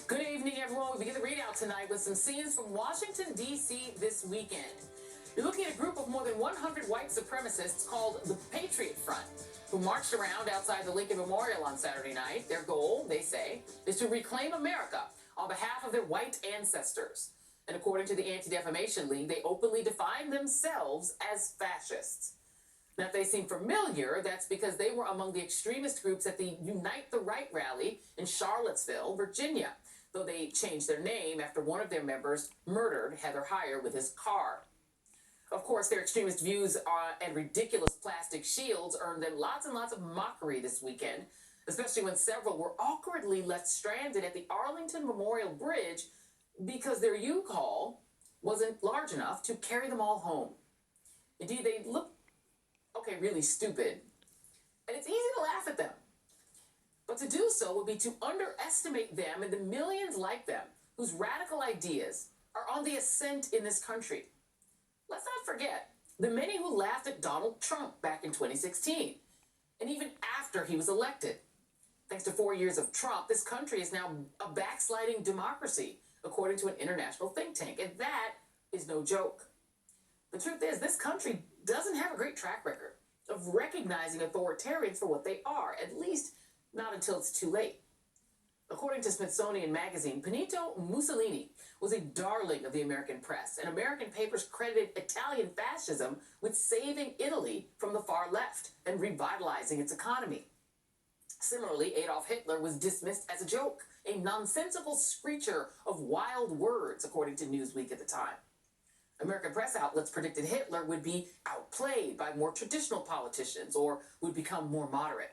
Good evening, everyone. We begin the readout tonight with some scenes from Washington, D.C. this weekend. You're looking at a group of more than 100 white supremacists called the Patriot Front, who marched around outside the Lincoln Memorial on Saturday night. Their goal, they say, is to reclaim America on behalf of their white ancestors. And according to the Anti-Defamation League, they openly define themselves as fascists. Now, if they seem familiar, that's because they were among the extremist groups at the Unite the Right rally in Charlottesville, Virginia, though they changed their name after one of their members murdered Heather Heyer with his car. Of course, their extremist views and ridiculous plastic shields earned them lots and lots of mockery this weekend, especially when several were awkwardly left stranded at the Arlington Memorial Bridge because their U-Haul wasn't large enough to carry them all home. Indeed, they looked really stupid, and it's easy to laugh at them. But to do so would be to underestimate them and the millions like them whose radical ideas are on the ascent in this country. Let's not forget the many who laughed at Donald Trump back in 2016, and even after he was elected. Thanks to 4 years of Trump, this country is now a backsliding democracy, according to an international think tank, and that is no joke. The truth is, this country doesn't have a great track record of recognizing authoritarians for what they are, at least not until it's too late. According to Smithsonian Magazine, Benito Mussolini was a darling of the American press, and American papers credited Italian fascism with saving Italy from the far left and revitalizing its economy. Similarly, Adolf Hitler was dismissed as a joke, a nonsensical screecher of wild words, according to Newsweek at the time. American press outlets predicted Hitler would be outplayed by more traditional politicians or would become more moderate.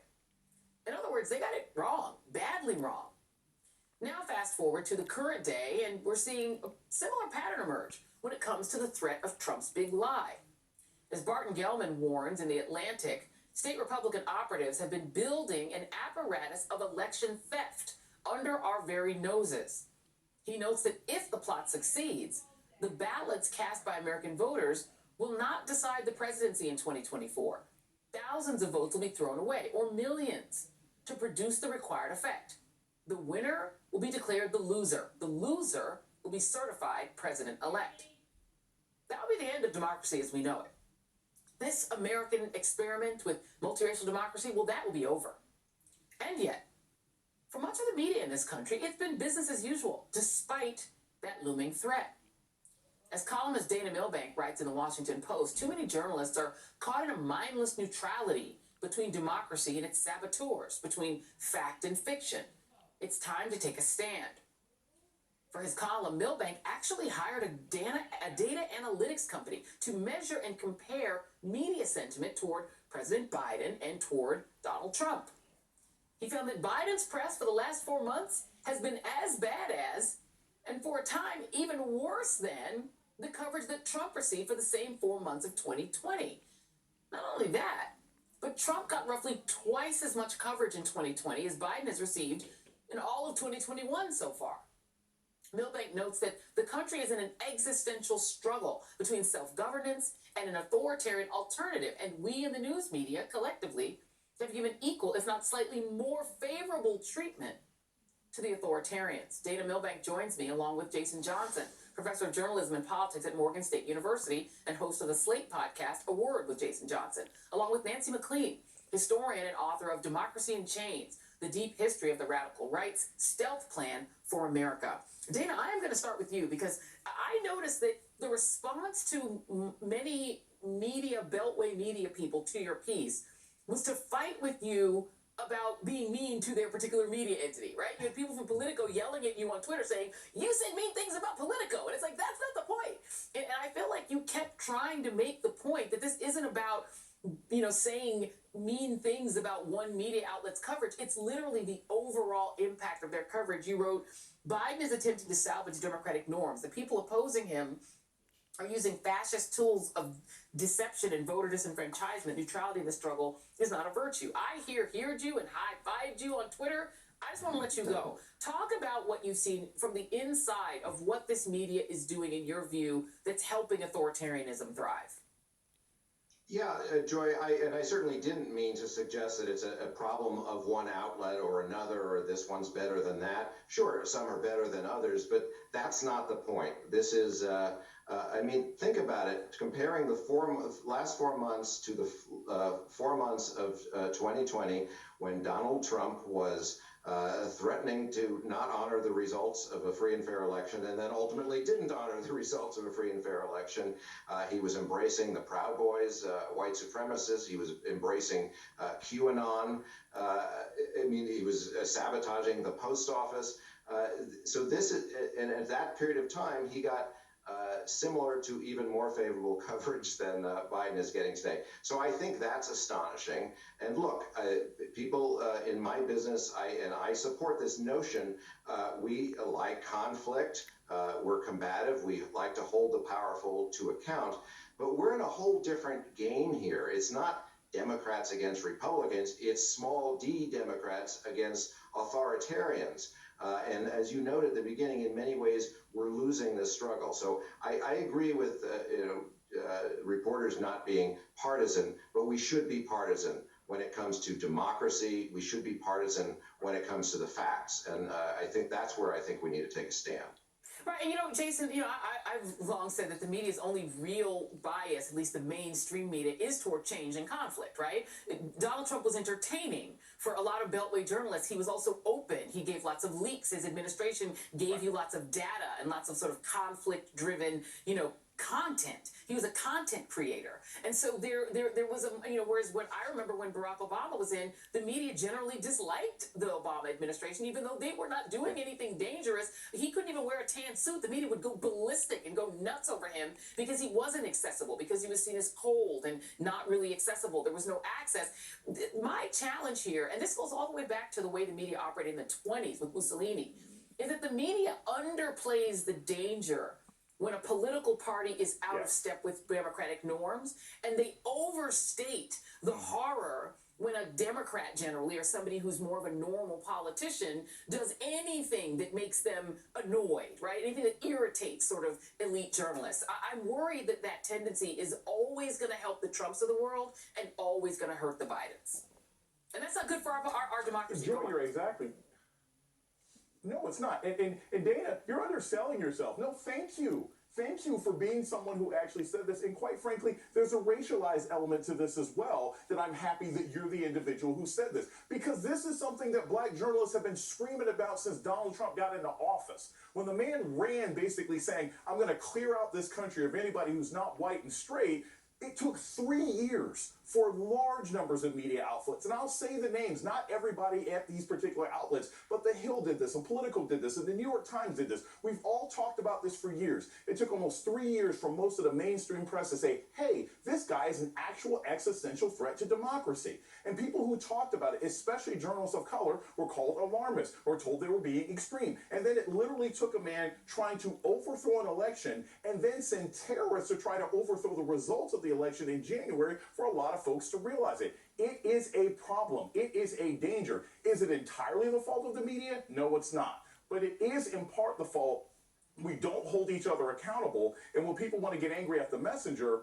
In other words, they got it wrong, badly wrong. Now fast forward to the current day, and we're seeing a similar pattern emerge when it comes to the threat of Trump's big lie. As Barton Gellman warns in The Atlantic, state Republican operatives have been building an apparatus of election theft under our very noses. He notes that if the plot succeeds, the ballots cast by American voters will not decide the presidency in 2024. Thousands of votes will be thrown away, or millions, to produce the required effect. The winner will be declared the loser. The loser will be certified president-elect. That will be the end of democracy as we know it. This American experiment with multiracial democracy, well, that will be over. And yet, for much of the media in this country, it's been business as usual, despite that looming threat. As columnist Dana Milbank writes in the Washington Post, too many journalists are caught in a mindless neutrality between democracy and its saboteurs, between fact and fiction. It's time to take a stand. For his column, Milbank actually hired a data analytics company to measure and compare media sentiment toward President Biden and toward Donald Trump. He found that Biden's press for the last 4 months has been as bad as, and for a time even worse than, the coverage that Trump received for the same 4 months of 2020. Not only that, but Trump got roughly twice as much coverage in 2020 as Biden has received in all of 2021 so far. Milbank notes that the country is in an existential struggle between self-governance and an authoritarian alternative, and we in the news media collectively have given equal, if not slightly more favorable treatment to the authoritarians. Dana Milbank joins me along with Jason Johnson, professor of journalism and politics at Morgan State University and host of the Slate podcast, A Word with Jason Johnson, along with Nancy MacLean, historian and author of Democracy in Chains, The Deep History of the Radical Right's Stealth Plan for America. Dana, I am going to start with you because I noticed that the response to many beltway media people to your piece was to fight with you about being mean to their particular media entity, right? You had people from Politico yelling at you on Twitter saying, you said mean things about Politico. And it's like, that's not the point. And I feel like you kept trying to make the point that this isn't about, saying mean things about one media outlet's coverage. It's literally the overall impact of their coverage. You wrote, Biden is attempting to salvage democratic norms. The people opposing him are using fascist tools of deception and voter disenfranchisement. Neutrality in the struggle is not a virtue. I heard you and high-fived you on Twitter. I just want to let you go. Talk about what you've seen from the inside of what this media is doing, in your view, that's helping authoritarianism thrive. Yeah, Joy, I certainly didn't mean to suggest that it's a problem of one outlet or another, or this one's better than that. Sure, some are better than others, but that's not the point. This is, I mean, think about it. Comparing the last 4 months to the 4 months of 2020, when Donald Trump was threatening to not honor the results of a free and fair election, and then ultimately didn't honor the results of a free and fair election. He was embracing the Proud Boys, white supremacists. He was embracing QAnon. I mean, he was sabotaging the post office. So this is, and at that period of time, he got similar to even more favorable coverage than Biden is getting today. So I think that's astonishing. And look, people in my business, I support this notion. We like conflict. We're combative. We like to hold the powerful to account. But we're in a whole different game here. It's not Democrats against Republicans. It's small d Democrats against authoritarians. And as you noted at the beginning, in many ways, we're losing this struggle. So I agree with reporters not being partisan, but we should be partisan when it comes to democracy. We should be partisan when it comes to the facts. And I think that's where I think we need to take a stand. Right, and Jason, I've long said that the media's only real bias, at least the mainstream media, is toward change and conflict, right? Donald Trump was entertaining for a lot of Beltway journalists. He was also open. He gave lots of leaks. His administration gave you lots of data and lots of sort of conflict-driven, content. He was a content creator. And so there was whereas when I remember when Barack Obama was in, the media generally disliked the Obama administration, even though they were not doing anything dangerous. He couldn't even wear a tan suit. The media would go ballistic and go nuts over him because he wasn't accessible, because he was seen as cold and not really accessible. There was no access. My challenge here, and this goes all the way back to the way the media operated in the 1920s with Mussolini, is that the media underplays the danger when a political party is out of step with democratic norms, and they overstate the horror when a Democrat generally, or somebody who's more of a normal politician, does anything that makes them annoyed, right? Anything that irritates sort of elite journalists. I'm worried that that tendency is always going to help the Trumps of the world and always going to hurt the Bidens. And that's not good for our democracy. Joe, you're exactly. No, it's not. And Dana, you're underselling yourself. No, thank you. Thank you for being someone who actually said this. And quite frankly, there's a racialized element to this as well, that I'm happy that you're the individual who said this. Because this is something that black journalists have been screaming about since Donald Trump got into office. When the man ran basically saying, I'm going to clear out this country of anybody who's not white and straight, it took 3 years for large numbers of media outlets, and I'll say the names, not everybody at these particular outlets, but The Hill did this, and Politico did this, and the New York Times did this. We've all talked about this for years. It took almost 3 years for most of the mainstream press to say, hey, this guy is an actual existential threat to democracy. And people who talked about it, especially journalists of color, were called alarmists or told they were being extreme. And then it literally took a man trying to overthrow an election and then send terrorists to try to overthrow the results of the election in January for a lot of folks to realize it. It is a problem. It is a danger. Is it entirely the fault of the media? No, it's not. But it is in part the fault. We don't hold each other accountable. And when people want to get angry at the messenger,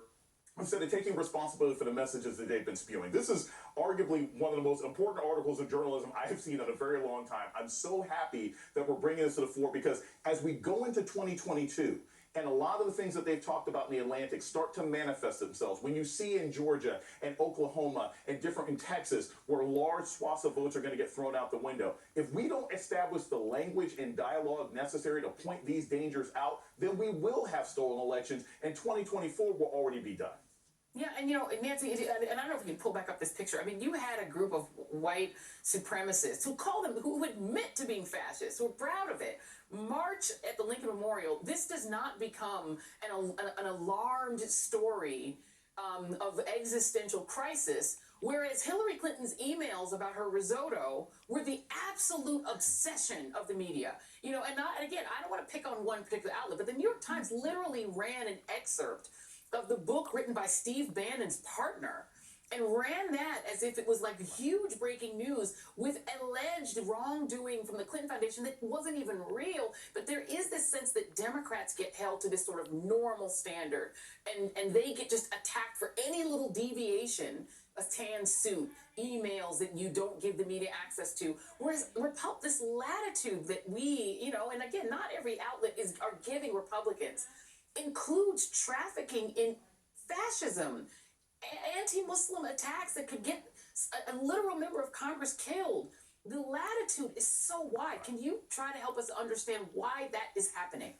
instead of taking responsibility for the messages that they've been spewing. This is arguably one of the most important articles of journalism I have seen in a very long time. I'm so happy that we're bringing this to the fore, because as we go into 2022, and a lot of the things that they've talked about in the Atlantic start to manifest themselves. When you see in Georgia and Oklahoma and different in Texas where large swaths of votes are going to get thrown out the window, if we don't establish the language and dialogue necessary to point these dangers out, then we will have stolen elections, and 2024 will already be done. Yeah, and Nancy, and I don't know if you can pull back up this picture. I mean, you had a group of white supremacists who admit to being fascists, who are proud of it, march at the Lincoln Memorial. This does not become an alarmed story of existential crisis, whereas Hillary Clinton's emails about her risotto were the absolute obsession of the media. And again, I don't want to pick on one particular outlet, but the New York Times literally ran an excerpt of the book written by Steve Bannon's partner and ran that as if it was like huge breaking news with alleged wrongdoing from the Clinton Foundation that wasn't even real. But there is this sense that Democrats get held to this sort of normal standard, and they get just attacked for any little deviation. A tan suit, emails that you don't give the media access to. Whereas this latitude that we, and again, not every outlet are giving Republicans, includes trafficking in fascism, anti-Muslim attacks that could get a literal member of Congress killed. The latitude is so wide. Can you try to help us understand why that is happening?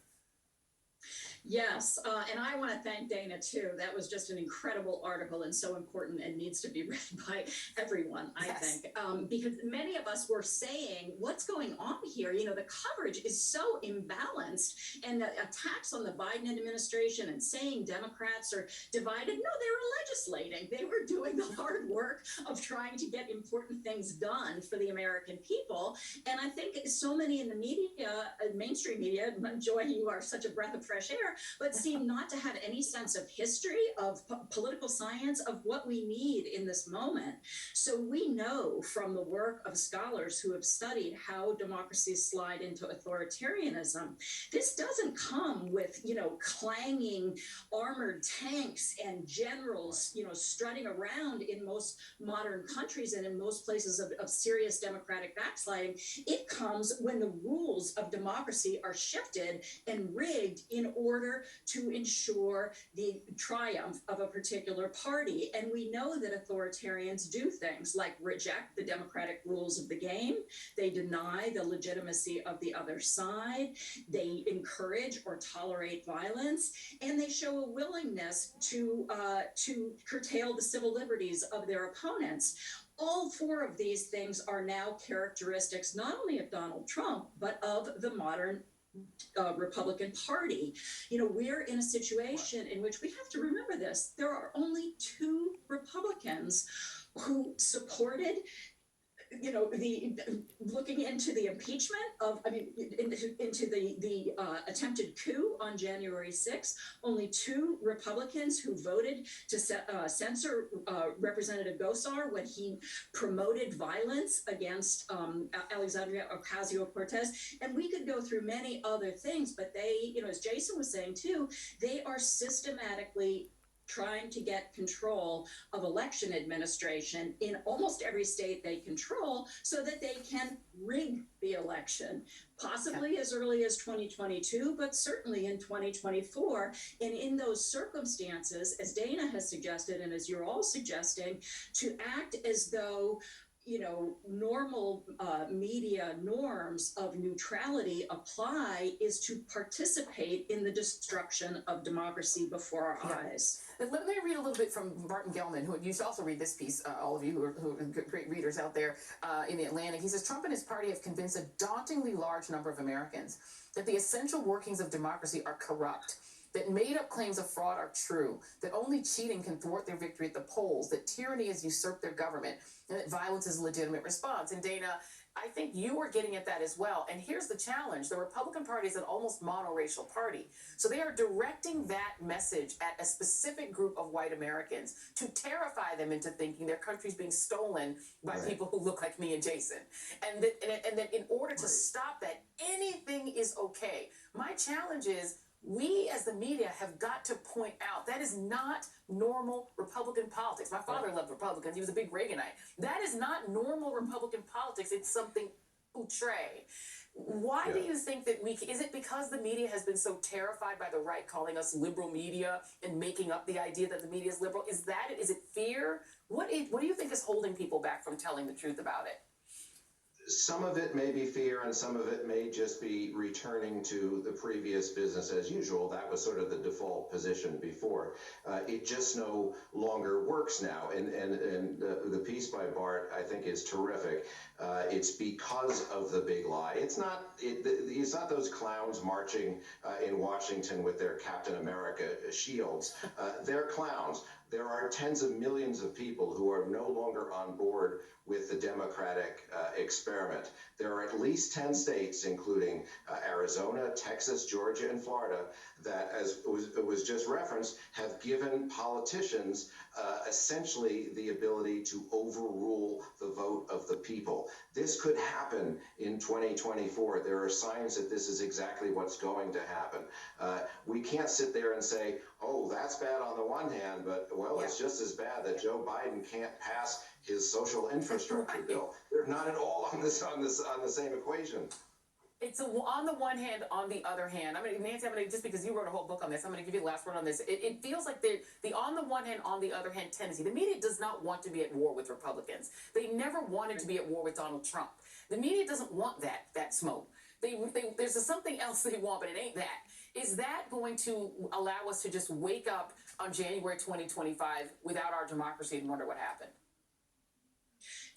Yes, and I want to thank Dana too. That was just an incredible article and so important and needs to be read by everyone, I think, because many of us were saying, what's going on here? The coverage is so imbalanced, and the attacks on the Biden administration and saying Democrats are divided. No, they were legislating. They were doing the hard work of trying to get important things done for the American people. And I think so many in the media, mainstream media, Joy, you are such a breath of fresh air, but seem not to have any sense of history, of political science, of what we need in this moment. So we know from the work of scholars who have studied how democracies slide into authoritarianism, this doesn't come with, clanging armored tanks and generals, strutting around in most modern countries and in most places of serious democratic backsliding. It comes when the rules of democracy are shifted and rigged in order to ensure the triumph of a particular party. And we know that authoritarians do things like reject the democratic rules of the game. They deny the legitimacy of the other side. They encourage or tolerate violence, and they show a willingness to curtail the civil liberties of their opponents. All four of these things are now characteristics not only of Donald Trump, but of the modern Republican Party. We're in a situation in which we have to remember this. There are only two Republicans who supported looking into the impeachment into the attempted coup on January 6th, only two Republicans who voted to censor Representative Gosar when he promoted violence against Alexandria Ocasio-Cortez. And we could go through many other things, but they, as Jason was saying too, they are systematically trying to get control of election administration in almost every state they control so that they can rig the election, possibly as early as 2022, but certainly in 2024. And in those circumstances, as Dana has suggested, and as you're all suggesting, to act as though normal media norms of neutrality apply is to participate in the destruction of democracy before our eyes. Let me read a little bit from Martin Gelman, who you should also read this piece, all of you who are great readers out there in the Atlantic. He says, Trump and his party have convinced a dauntingly large number of Americans that the essential workings of democracy are corrupt, that made-up claims of fraud are true, that only cheating can thwart their victory at the polls, that tyranny has usurped their government, and that violence is a legitimate response. And Dana, I think you are getting at that as well. And here's the challenge. The Republican Party is an almost monoracial party. So they are directing that message at a specific group of white Americans to terrify them into thinking their country's being stolen by people who look like me and Jason. And that in order to stop that, anything is okay. My challenge is, we as the media have got to point out that is not normal Republican politics. My father loved Republicans. He was a big Reaganite. That is not normal Republican politics. It's something outre. Why do you think that is it because the media has been so terrified by the right calling us liberal media and making up the idea that the media is liberal? Is that it? Is it fear? What do you think is holding people back from telling the truth about it? Some of it may be fear, and some of it may just be returning to the previous business as usual. That was sort of the default position before. It just no longer works now. And the piece by Bart, I think, is terrific. It's because of the big lie. It's not those clowns marching in Washington with their Captain America shields. They're clowns. there are tens of millions of people who are no longer on board with the Democratic experiment. There are at least 10 states, including Arizona, Texas, Georgia, and Florida, that, as was just referenced, have given politicians essentially the ability to overrule the vote of the people. This could happen in 2024. There are signs that this is exactly what's going to happen. We can't sit there and say, oh, that's bad on the one hand, but, well, it's just as bad that Joe Biden can't pass his social infrastructure bill. They're not at all on the same equation. It's on the one hand, on the other hand. Nancy, just because you wrote a whole book on this, I'm going to give you the last word on this. It feels like the on the one hand, on the other hand tendency. The media does not want to be at war with Republicans. They never wanted to be at war with Donald Trump. The media doesn't want that smoke. There's something else they want, but it ain't that. Is that going to allow us to just wake up on January 2025 without our democracy and wonder what happened?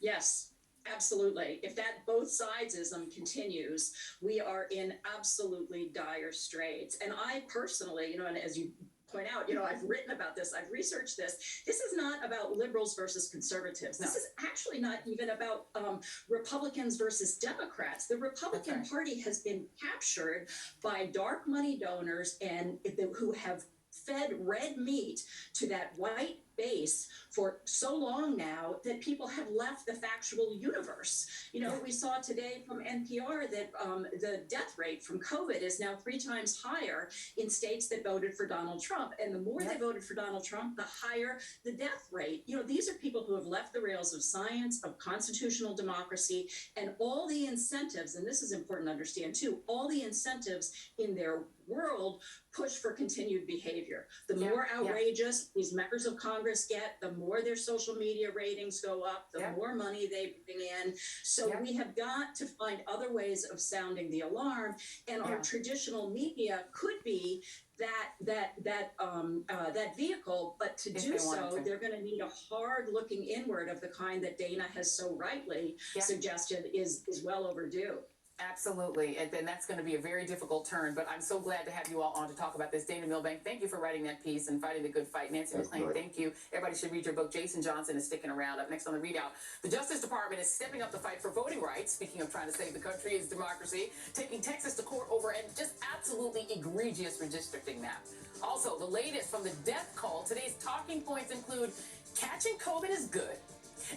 Yes. Absolutely. If that both sidesism continues, we are in absolutely dire straits. And I personally, and as you point out, I've written about this, I've researched this. This is not about liberals versus conservatives. No. This is actually not even about Republicans versus Democrats. The Republican Party has been captured by dark money donors and who have fed red meat to that white base for so long now that people have left the factual universe. We saw today from NPR that the death rate from COVID is now 3 times higher in states that voted for Donald Trump. And the more they voted for Donald Trump, the higher the death rate. These are people who have left the rails of science, of constitutional democracy, and all the incentives, and this is important to understand too, all the incentives in their world push for continued behavior. The more outrageous these members of Congress get, the more their social media ratings go up, the more money they bring in. So we have got to find other ways of sounding the alarm, and our traditional media could be that vehicle. But to do so, they're going to need a hard looking inward of the kind that Dana has so rightly suggested is well overdue. Absolutely, and then that's going to be a very difficult turn, but I'm so glad to have you all on to talk about this. Dana Milbank, thank you for writing that piece and fighting the good fight. Nancy McLean, thank you. Everybody should read your book. Jason Johnson is sticking around. Up next on the Readout, the Justice Department is stepping up the fight for voting rights. Speaking of trying to save the country is democracy, taking Texas to court over an just absolutely egregious redistricting map. Also, the latest from the death call. Today's talking points include catching COVID is good,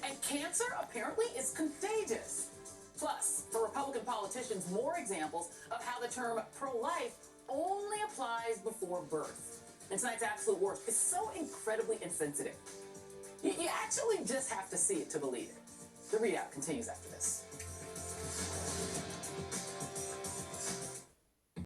and cancer apparently is contagious. Plus, for Republican politicians, more examples of how the term pro-life only applies before birth. And tonight's absolute worst is so incredibly insensitive. You actually just have to see it to believe it. The Readout continues after this.